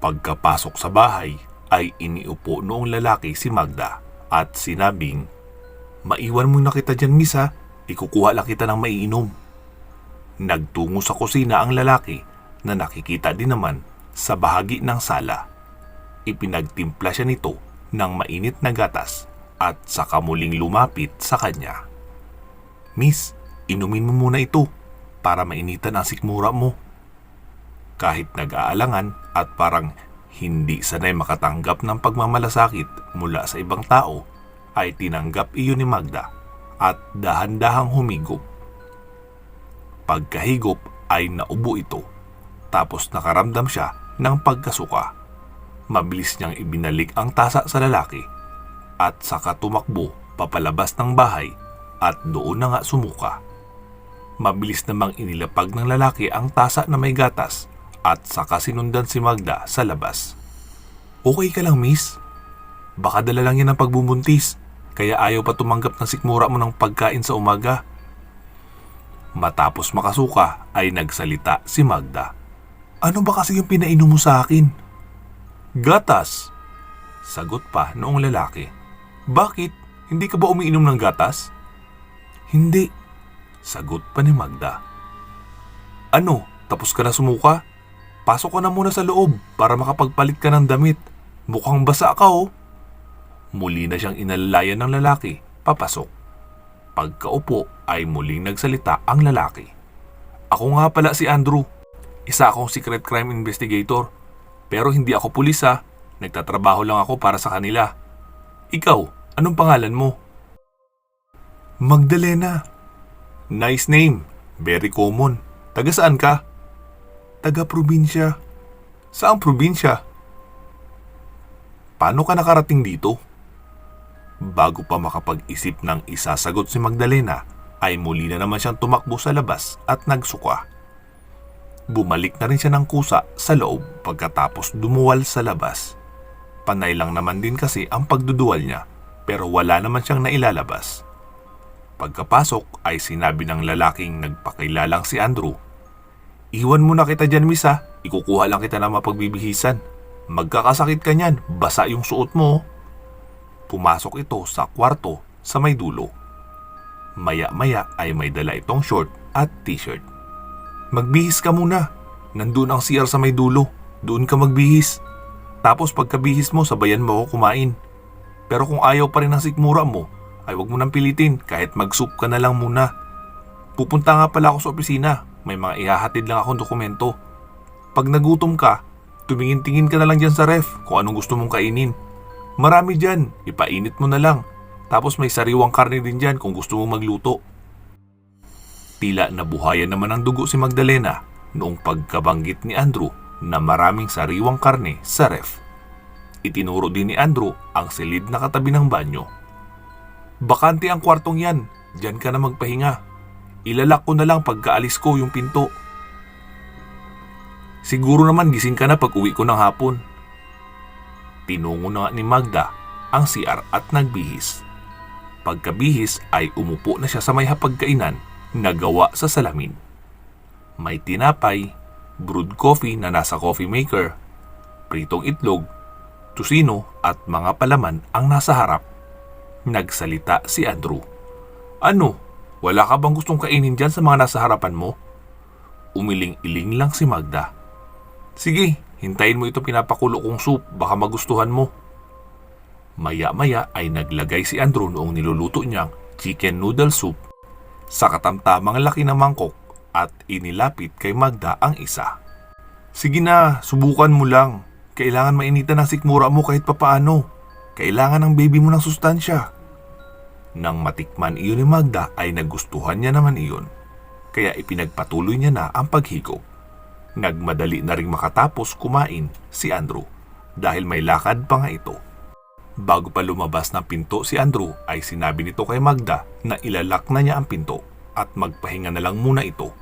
Pagkapasok sa bahay ay iniupo noong lalaki si Magda at sinabing, "Maiwan mo na kita dyan, miss ha. Ikukuha lang kita ng maiinom." Nagtungo sa kusina ang lalaki na nakikita din naman sa bahagi ng sala. Ipinagtimpla siya nito ng mainit na gatas at saka muling lumapit sa kanya. "Miss, inumin mo muna ito para mainitan ang sikmura mo." Kahit nag-aalangan at parang hindi sanay makatanggap ng pagmamalasakit mula sa ibang tao, ay tinanggap iyon ni Magda at dahan-dahang humigop. Pagkahigop ay naubo ito, tapos nakaramdam siya ng pagkasuka. Mabilis niyang ibinalik ang tasa sa lalaki at saka tumakbo papalabas ng bahay at doon na nga sumuka. Mabilis namang inilapag ng lalaki ang tasa na may gatas at saka sinundan si Magda sa labas. "Okay ka lang, miss? Baka dala lang yan ng pagbubuntis, kaya ayaw pa tumanggap ng sikmura mo ng pagkain sa umaga." Matapos makasuka ay nagsalita si Magda. "Ano ba kasi yung pinainom mo sa akin?" "Gatas," sagot pa noong lalaki. "Bakit? Hindi ka ba umiinom ng gatas?" "Hindi," sagot pa ni Magda. "Ano, tapos ka na sumuka? Pasok ka na muna sa loob para makapagpalit ka ng damit. Mukhang basa ka oh." Muli na siyang inalalayan ng lalaki papasok. Pagkaupo ay muling nagsalita ang lalaki. "Ako nga pala si Andrew. Isa akong secret crime investigator. Pero hindi ako pulis ha. Nagtatrabaho lang ako para sa kanila. Ikaw, anong pangalan mo?" "Magdalena." "Nice name. Very common. Taga saan ka?" "Taga probinsya." "Saang probinsya?" "Paano ka nakarating dito?" Bago pa makapag-isip ng isasagot si Magdalena, ay muli na naman siyang tumakbo sa labas at nagsuka. Bumalik na rin siya ng kusa sa loob pagkatapos dumuwal sa labas. Panay lang naman din kasi ang pagduduwal niya, pero wala naman siyang nailalabas. Pagkapasok ay sinabi ng lalaking nagpakilalang si Andrew, "Iwan mo na kita dyan, miss ha. Ikukuha lang kita na mapagbibihisan. Magkakasakit ka niyan, basa yung suot mo." Pumasok ito sa kwarto sa may dulo. Maya-maya ay may dala itong short at t-shirt. "Magbihis ka muna. Nandun ang CR sa may dulo. Doon ka magbihis. Tapos pagkabihis mo, sabayan mo ako kumain. Pero kung ayaw pa rin ang sikmura mo, ay wag mo nang pilitin kahit mag-soup ka na lang muna. Pupunta nga pala ako sa opisina. May mga ihahatid lang akong dokumento. Pag nagutom ka, tumingin-tingin ka na lang dyan sa ref kung anong gusto mong kainin. Marami dyan, ipainit mo na lang. Tapos may sariwang karne din dyan kung gusto mong magluto." Tila nabuhayan naman ang dugo si Magdalena noong pagkabanggit ni Andrew na maraming sariwang karne sa ref. Itinuro din ni Andrew ang silid na katabi ng banyo. "Bakante ang kwartong yan, dyan ka na magpahinga. Ilalak ko na lang pagkaalis ko yung pinto. Siguro naman gising ka na pag uwi ko ng hapon." Tinungo na nga ni Magda ang CR at nagbihis. Pagkabihis ay umupo na siya sa may hapagkainan na gawa sa salamin. May tinapay, brewed coffee na nasa coffee maker, pritong itlog, tusino at mga palaman ang nasa harap. Nagsalita si Andrew. "Ano? Wala ka bang gustong kainin dyan sa mga nasa harapan mo?" Umiling-iling lang si Magda. "Sige, hintayin mo ito pinapakulo kong soup, baka magustuhan mo." Maya-maya ay naglagay si Andrew noong niluluto niyang chicken noodle soup sa katamtamang laki ng mangkok at inilapit kay Magda ang isa. "Sige na, subukan mo lang. Kailangan mainitan ang sikmura mo kahit papaano. Kailangan ng baby mo ng sustansya." Nang matikman iyon ni Magda ay nagustuhan niya naman iyon, kaya ipinagpatuloy niya na ang paghigop. Nagmadali na ring makatapos kumain si Andrew dahil may lakad pa nga ito. Bago pa lumabas ng pinto si Andrew ay sinabi nito kay Magda na ilalak na niya ang pinto at magpahinga na lang muna ito,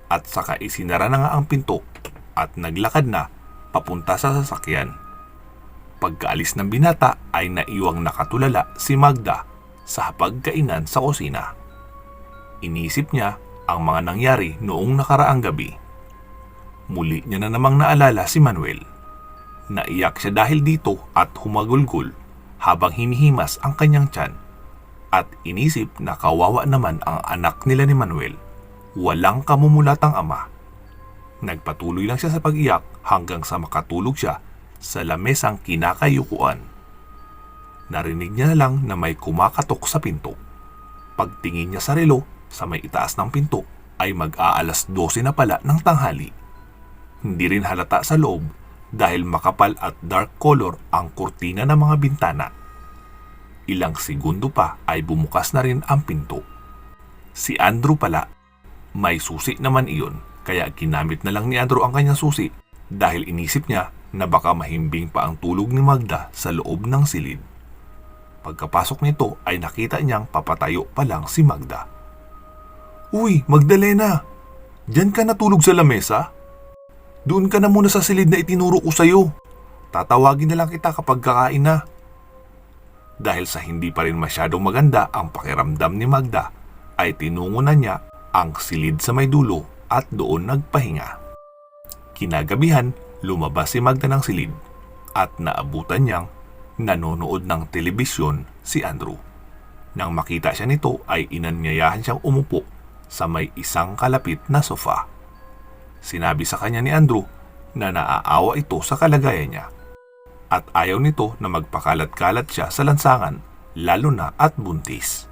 at saka isinara na nga ang pinto at naglakad na papunta sa sasakyan. Pagkaalis ng binata ay naiwang nakatulala si Magda sa hapagkainan sa kusina. Inisip niya ang mga nangyari noong nakaraang gabi. Muli niya na namang naalala si Manuel. Naiyak siya dahil dito at humagulgol habang hinihimas ang kanyang tiyan. At inisip na kawawa naman ang anak nila ni Manuel. Walang kamumulatang ama. Nagpatuloy lang siya sa pag-iyak hanggang sa makatulog siya sa lamesang kinakayukuan. Narinig niya na lang na may kumakatok sa pinto. Pagtingin niya sa relo sa may itaas ng pinto ay mag-aalas 12 na pala ng tanghali. Hindi rin halata sa loob dahil makapal at dark color ang kurtina ng mga bintana. Ilang segundo pa ay bumukas na rin ang pinto. Si Andrew pala, may susi naman iyon, kaya ginamit na lang ni Andrew ang kanyang susi dahil inisip niya na baka mahimbing pa ang tulog ni Magda sa loob ng silid. Pagkapasok nito ay nakita niyang papatayo pa lang si Magda. "Uy, Magdalena! Diyan ka natulog sa lamesa? Doon ka na muna sa silid na itinuro ko sa'yo. Tatawagin na lang kita kapag kakain na." Dahil sa hindi pa rin masyadong maganda ang pakiramdam ni Magda, ay tinungo na niya ang silid sa may dulo at doon nagpahinga. Kinagabihan, lumabas si Magda ng silid at naabutan niyang nanonood ng telebisyon si Andrew. Nang makita siya nito ay inanyayahan siyang umupo sa may isang kalapit na sofa. Sinabi sa kanya ni Andrew na naaawa ito sa kalagayan niya at ayaw nito na magpakalat-kalat siya sa lansangan, lalo na at buntis.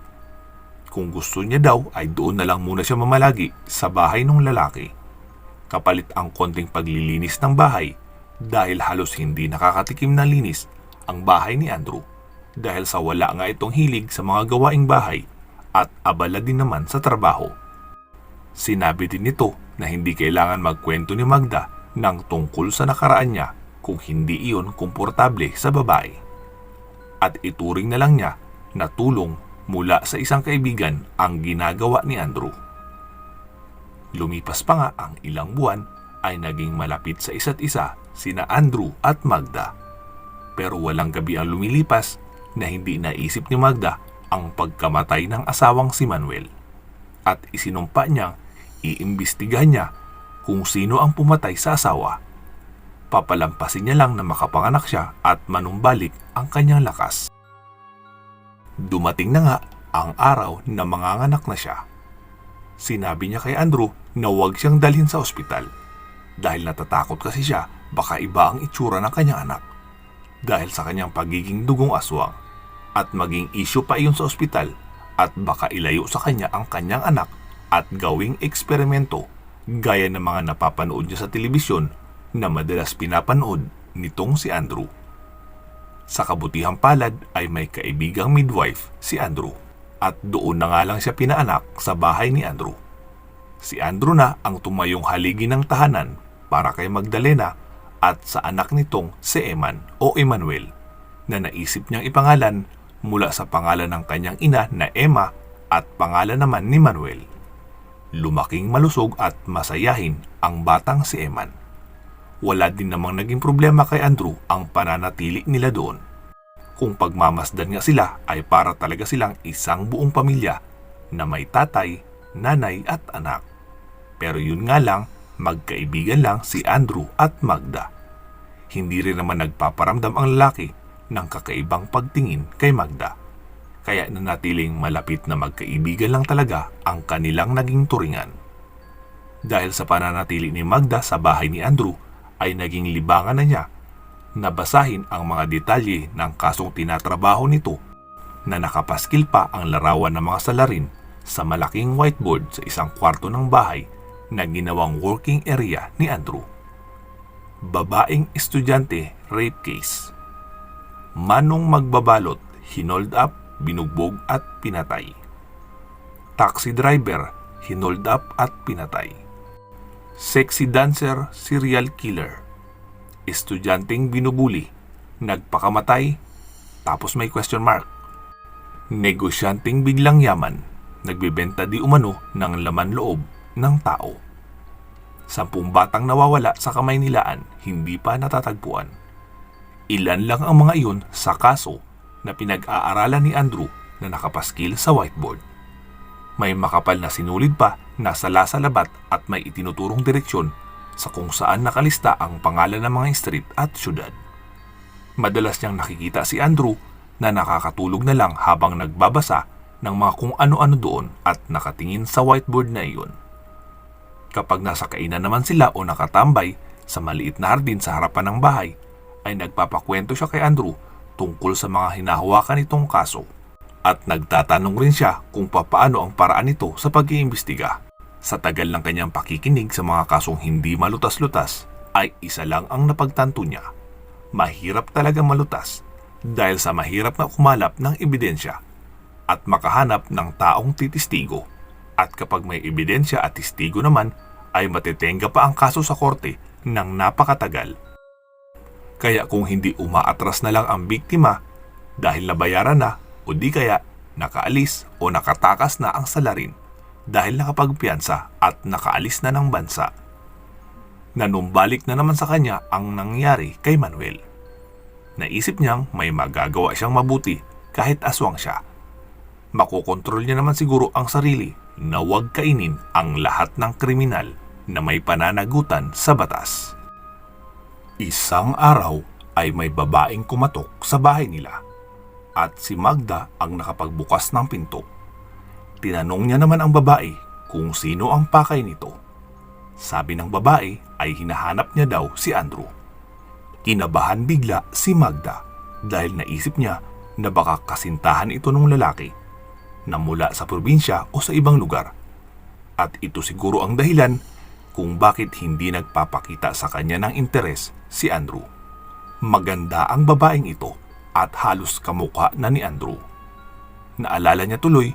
Kung gusto niya daw ay doon na lang muna siya mamalagi sa bahay ng lalaki. Kapalit ang konting paglilinis ng bahay dahil halos hindi nakakatikim ng linis ang bahay ni Andrew dahil sa wala nga itong hilig sa mga gawaing bahay at abala din naman sa trabaho. Sinabi din nito na hindi kailangan magkwento ni Magda ng tungkol sa nakaraan niya kung hindi iyon komportable sa babae. At ituring na lang niya na tulong mula sa isang kaibigan ang ginagawa ni Andrew. Lumipas pa nga ang ilang buwan ay naging malapit sa isa't isa sina Andrew at Magda. Pero walang gabi ang lumilipas na hindi naisip ni Magda ang pagkamatay ng asawang si Manuel. At isinumpa niyang iimbestigahan niya kung sino ang pumatay sa asawa. Papalampasin niya lang na makapanganak siya at manumbalik ang kanyang lakas. Dumating na nga ang araw na manganganak na siya. Sinabi niya kay Andrew na huwag siyang dalhin sa ospital dahil natatakot kasi siya baka iba ang itsura ng kanyang anak dahil sa kanyang pagiging dugong aswang at maging issue pa iyon sa ospital at baka ilayo sa kanya ang kanyang anak at gawing eksperimento gaya ng mga napapanood niya sa telebisyon na madalas pinapanood nitong si Andrew. Sa kabutihang palad ay may kaibigang midwife si Andrew at doon na nga lang siya pinaanak sa bahay ni Andrew. Si Andrew na ang tumayong haligi ng tahanan para kay Magdalena at sa anak nitong si Eman o Emmanuel na naisip niyang ipangalan mula sa pangalan ng kanyang ina na Emma at pangalan naman ni Manuel. Lumaking malusog at masayahin ang batang si Eman. Wala din namang naging problema kay Andrew ang pananatili nila doon. Kung pagmamasdan nga sila ay para talaga silang isang buong pamilya na may tatay, nanay at anak. Pero yun nga lang, magkaibigan lang si Andrew at Magda. Hindi rin naman nagpaparamdam ang lalaki ng kakaibang pagtingin kay Magda. Kaya nanatiling malapit na magkaibigan lang talaga ang kanilang naging turingan. Dahil sa pananatili ni Magda sa bahay ni Andrew, ay naging libangan na niya na basahin ang mga detalye ng kasong tinatrabaho nito na nakapaskil pa ang larawan ng mga salarin sa malaking whiteboard sa isang kwarto ng bahay na ginawang working area ni Andrew. Babaeng estudyante rape case. Manong magbabalot, hinold up, binugbog at pinatay. Taxi driver, hinold up at pinatay. Sexy dancer, serial killer. Estudyanteng binubuli, nagpakamatay, tapos may question mark. Negosyanteng biglang yaman, nagbebenta di umano ng laman loob ng tao. 10 batang nawawala sa kamay nilaan, hindi pa natatagpuan. Ilan lang ang mga iyon sa kaso na pinag-aaralan ni Andrew na nakapaskil sa whiteboard. May makapal na sinulid pa na sala sa labat at may itinuturong direksyon sa kung saan nakalista ang pangalan ng mga street at syudad. Madalas niyang nakikita si Andrew na nakakatulog na lang habang nagbabasa ng mga kung ano-ano doon at nakatingin sa whiteboard na iyon. Kapag nasa kainan naman sila o nakatambay sa maliit na hardin sa harapan ng bahay, ay nagpapakwento siya kay Andrew tungkol sa mga hinahawakan nitong kaso. At nagtatanong rin siya kung papaano ang paraan nito sa pag-iimbestiga. Sa tagal ng kanyang pakikinig sa mga kasong hindi malutas-lutas, ay isa lang ang napagtanto niya. Mahirap talaga malutas dahil sa mahirap na kumalap ng ebidensya at makahanap ng taong titistigo. At kapag may ebidensya at testigo naman, ay matitenga pa ang kaso sa korte ng napakatagal. Kaya kung hindi umaatras na lang ang biktima dahil nabayaran na o di kaya nakaalis o nakatakas na ang salarin dahil nakapagpiyansa at nakaalis na ng bansa. Nanumbalik na naman sa kanya ang nangyari kay Manuel. Naisip niyang may magagawa siyang mabuti kahit aswang siya. Makokontrol niya naman siguro ang sarili na huwag kainin ang lahat ng kriminal na may pananagutan sa batas. Isang araw ay may babaeng kumatok sa bahay nila at si Magda ang nakapagbukas ng pinto. Tinanong niya naman ang babae kung sino ang pakay nito. Sabi ng babae ay hinahanap niya daw si Andrew. Kinabahan bigla si Magda dahil naisip niya na baka kasintahan ito ng lalaki na mula sa probinsya o sa ibang lugar. At ito siguro ang dahilan kung bakit hindi nagpapakita sa kanya ng interes si Andrew. Maganda ang babaeng ito at halos kamukha na ni Andrew. Naalala niya tuloy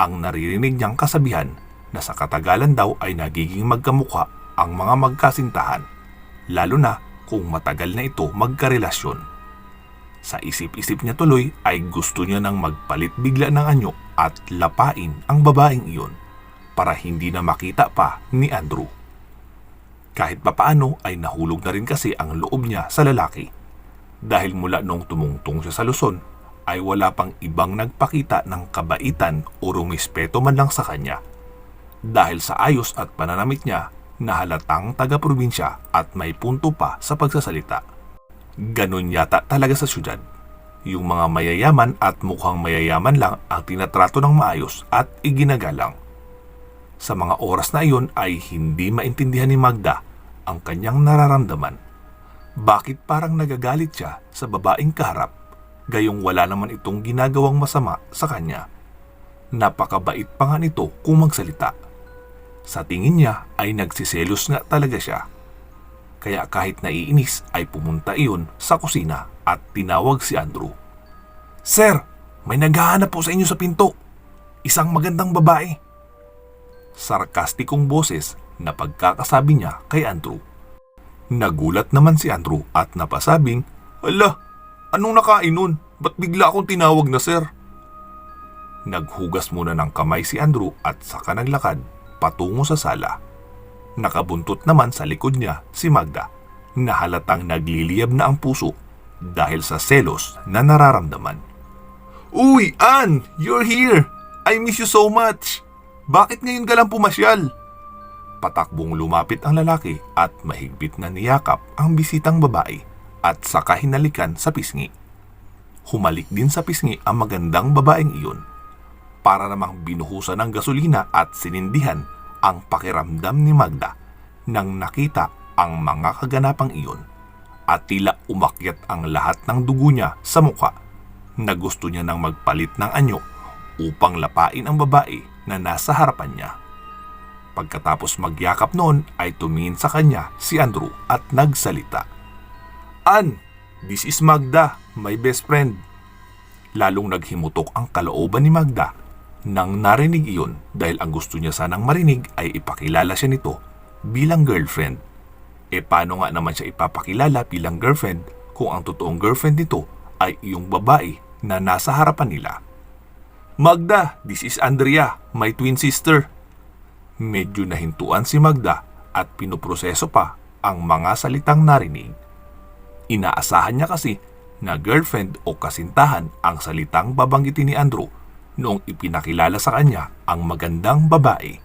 ang naririnig niyang kasabihan na sa katagalan daw ay nagiging magkamukha ang mga magkasintahan, lalo na kung matagal na ito magkarelasyon. Sa isip-isip niya tuloy ay gusto niya nang magpalit bigla ng anyo at lapain ang babaeng iyon para hindi na makita pa ni Andrew. Kahit papaano ay nahulog na rin kasi ang loob niya sa lalaki dahil mula nung tumungtong siya sa Luzon ay wala pang ibang nagpakita ng kabaitan o rumispeto man lang sa kanya. Dahil sa ayos at pananamit niya na halatang taga-probinsya at may punto pa sa pagsasalita. Ganun yata talaga sa syudad. Yung mga mayayaman at mukhang mayayaman lang ang tinatrato ng maayos at iginagalang. Sa mga oras na iyon ay hindi maintindihan ni Magda ang kanyang nararamdaman. Bakit parang nagagalit siya sa babaeng kaharap, gayong wala naman itong ginagawang masama sa kanya. Napakabait pa nga nito kung magsalita. Sa tingin niya ay nagsiselos nga talaga siya. Kaya kahit naiinis ay pumunta iyon sa kusina at tinawag si Andrew. "Sir, may naghahanap po sa inyo sa pinto. Isang magandang babae." Sarkastikong boses na pagkakasabi niya kay Andrew. Nagulat naman si Andrew at napasabing, "Ala, anong nakain nun? Ba't bigla akong tinawag na sir?" Naghugas muna ng kamay si Andrew at saka naglakad patungo sa sala. Nakabuntot naman sa likod niya si Magda na halatang nagliliyab na ang puso dahil sa selos na nararamdaman. "Uy, Ann! You're here! I miss you so much! Bakit ngayon ka lang pumasyal?" Patakbong lumapit ang lalaki at mahigpit na niyakap ang bisitang babae at saka hinalikan sa pisngi. Humalik din sa pisngi ang magandang babaeng iyon. Para namang binuhusan ng gasolina at sinindihan ang pakiramdam ni Magda nang nakita ang mga kaganapang iyon at tila umakyat ang lahat ng dugo niya sa mukha na gusto niya nang magpalit ng anyo upang lapain ang babae na nasa harapan niya. Pagkatapos magyakap noon ay tumingin sa kanya si Andrew at nagsalita. "Ann, this is Magda, my best friend." Lalong naghimutok ang kalooban ni Magda nang narinig iyon dahil ang gusto niya sanang marinig ay ipakilala siya nito bilang girlfriend. Paano nga naman siya ipapakilala bilang girlfriend kung ang totoong girlfriend nito ay iyong babae na nasa harapan nila? "Magda, this is Andrea, my twin sister." Medyo nahintuan si Magda at pinoproseso pa ang mga salitang narinig. Inaasahan niya kasi na girlfriend o kasintahan ang salitang babanggitin ni Andrew noong ipinakilala sa kanya ang magandang babae.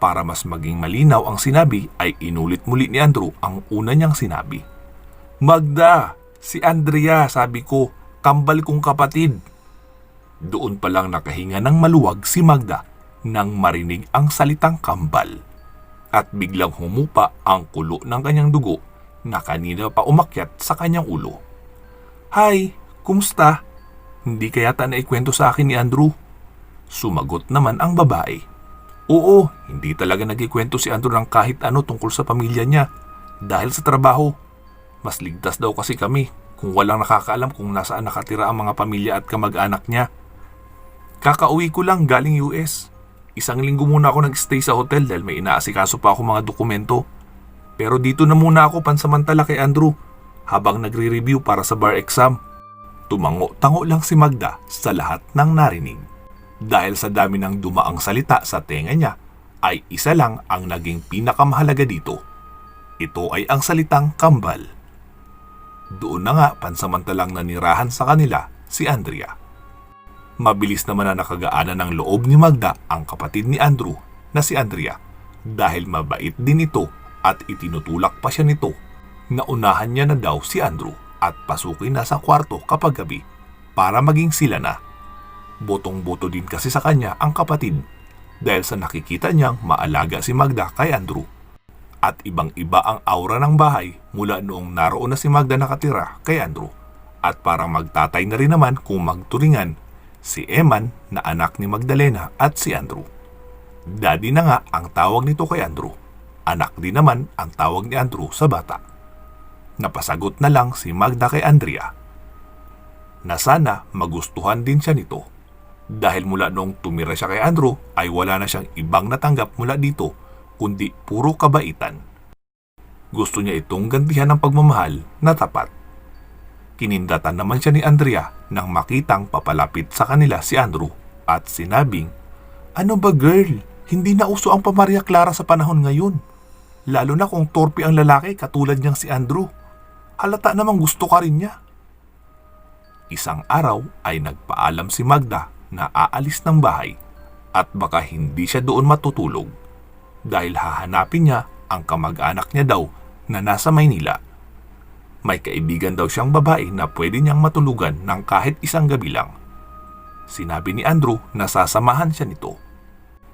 Para mas maging malinaw ang sinabi ay inulit muli ni Andrew ang una niyang sinabi. "Magda, Si Andrea, sabi ko, kambal kong kapatid. Doon pa lang nakahinga ng maluwag si Magda nang marinig ang salitang kambal. At biglang humupa ang kulo ng kanyang dugo na kanina pa umakyat sa kanyang ulo. Hi, kumusta? Hindi kaya naikwento sa akin ni Andrew? Sumagot naman ang babae. Oo, hindi talaga nagkikwento si Andrew ng kahit ano tungkol sa pamilya niya dahil sa trabaho. Mas ligtas daw kasi kami kung walang nakakaalam kung nasaan nakatira ang mga pamilya at kamag-anak niya. Kakauwi ko lang galing US. Isang linggo muna ako nag-stay sa hotel dahil may inaasikaso pa ako mga dokumento. Pero dito na muna ako pansamantala kay Andrew habang nagre-review para sa bar exam. Tumango-tango lang si Magda sa lahat ng narinig. Dahil sa dami ng dumaang salita sa tenga niya, ay isa lang ang naging pinakamahalaga dito. Ito ay ang salitang kambal. Doon na nga pansamantalang nanirahan sa kanila si Andrea. Mabilis naman na nakagaanan ng loob ni Magda ang kapatid ni Andrew na si Andrea dahil mabait din ito at itinutulak pa siya nito na unahan niya na daw si Andrew at pasukin na sa kwarto kapag gabi para maging sila na. Botong-boto din kasi sa kanya ang kapatid dahil sa nakikita niyang maalaga si Magda kay Andrew. At ibang-iba ang aura ng bahay mula noong naroon na si Magda nakatira kay Andrew. At parang magtatay na rin naman kung magturingan si Eman na anak ni Magdalena at si Andrew. Daddy na nga ang tawag nito kay Andrew. Anak din naman ang tawag ni Andrew sa bata. Napasagot na lang si Magda kay Andrea na sana magustuhan din siya nito. Dahil mula noong tumira siya kay Andrew ay wala na siyang ibang natanggap mula dito kundi puro kabaitan. Gusto niya itong gantihan ng pagmamahal na tapat. Kinindatan naman siya ni Andrea nang makitang papalapit sa kanila si Andrew at sinabing, "Ano ba girl? Hindi na uso ang pamarya Clara sa panahon ngayon. Lalo na kung torpe ang lalaki katulad niyang si Andrew. Halata namang gusto ka rin niya." Isang araw ay nagpaalam si Magda na aalis ng bahay at baka hindi siya doon matutulog dahil hahanapin niya ang kamag-anak niya daw na nasa Maynila. May kaibigan daw siyang babae na pwede niyang matulugan ng kahit isang gabi lang. Sinabi ni Andrew na sasamahan siya nito.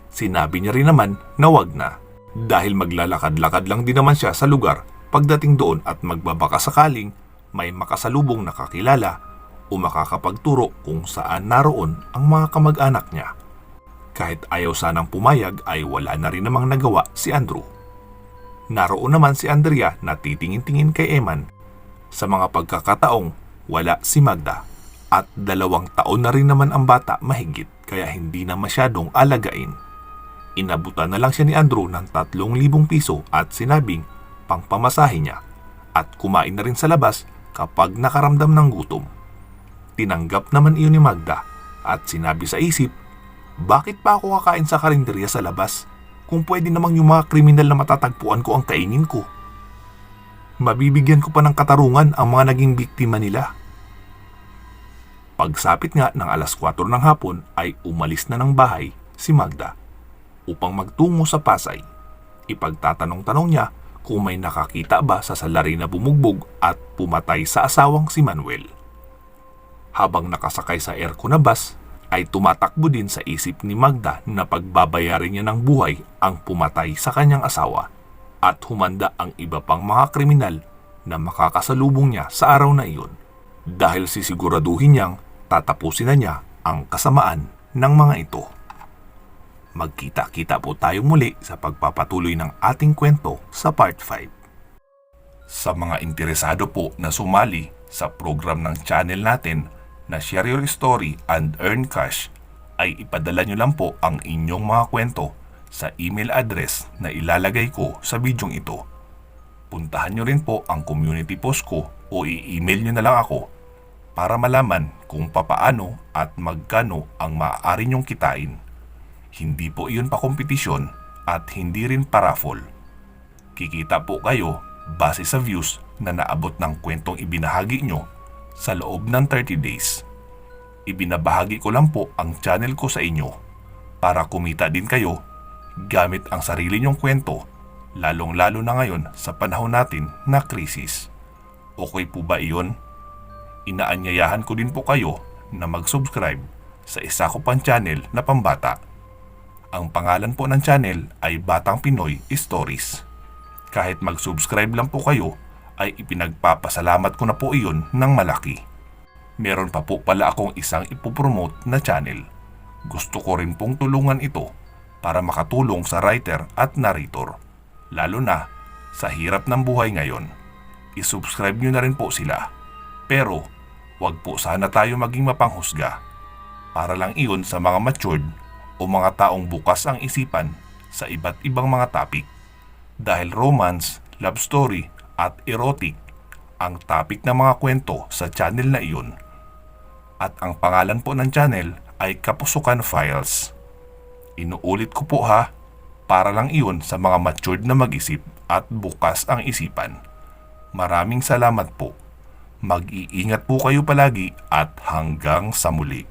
Sinabi niya rin naman na wag na dahil maglalakad-lakad lang din naman siya sa lugar pagdating doon at magbabaka sakaling may makasalubong na kakilala o makakapagturo kung saan naroon ang mga kamag-anak niya. Kahit ayaw sanang pumayag ay wala na rin namang nagawa si Andrew. Naroon naman si Andrea na titingin-tingin kay Eman. Sa mga pagkakataong wala si Magda at 2 taon na rin naman ang bata mahigit kaya hindi na masyadong alagain. Inabutan na lang siya ni Andrew ng 3,000 piso at sinabing pangpamasahe niya at kumain na rin sa labas kapag nakaramdam ng gutom. Tinanggap naman iyon ni Magda at sinabi sa isip, bakit pa ako kakain sa karinderya sa labas kung pwede namang yung mga kriminal na matatagpuan ko ang kainin ko? Mabibigyan ko pa ng katarungan ang mga naging biktima nila. Pagsapit nga ng 4:00 ng hapon ay umalis na ng bahay si Magda upang magtungo sa Pasay. Ipagtatanong-tanong niya kung may nakakita ba sa salari na bumugbog at pumatay sa asawang si Manuel. Habang nakasakay sa aircon na bus, ay tumatakbo din sa isip ni Magda na pagbabayarin niya ng buhay ang pumatay sa kanyang asawa at humanda ang iba pang mga kriminal na makakasalubong niya sa araw na iyon dahil sisiguraduhin niyang tatapusin na niya ang kasamaan ng mga ito. Magkita-kita po tayo muli sa pagpapatuloy ng ating kwento sa part 5. Sa mga interesado po na sumali sa program ng channel natin na Share Your Story and Earn Cash, ay ipadala nyo lang po ang inyong mga kwento sa email address na ilalagay ko sa bidyong ito. Puntahan nyo rin po ang community post ko o i-email nyo na lang ako para malaman kung papaano at magkano ang maaari nyong kitain. Hindi po iyon pa kompetisyon at hindi rin pa raffle. Kikita po kayo base sa views na naabot ng kwentong ibinahagi nyo sa loob ng 30 days. Ibinabahagi ko lang po ang channel ko sa inyo para kumita din kayo gamit ang sarili nyong kwento, lalong-lalo na ngayon sa panahon natin na krisis. Okay po ba iyon? Inaanyayahan ko din po kayo na mag-subscribe sa isa ko pang channel na pambata. Ang pangalan po ng channel ay Batang Pinoy Stories. Kahit mag-subscribe lang po kayo ay ipinagpapasalamat ko na po iyon ng malaki. Meron pa po pala akong isang ipopromote na channel. Gusto ko rin pong tulungan ito para makatulong sa writer at narrator. Lalo na sa hirap ng buhay ngayon. I-subscribe nyo na rin po sila. Pero wag po sana tayo maging mapanghusga. Para lang iyon sa mga matured o mga taong bukas ang isipan sa iba't ibang mga topic. Dahil romance, love story at erotic ang topic ng mga kwento sa channel na iyon. At ang pangalan po ng channel ay Kapusukan Files. Inuulit ko po ha, para lang iyon sa mga matured na mag-isip at bukas ang isipan. Maraming salamat po. Mag-iingat po kayo palagi at hanggang sa muli.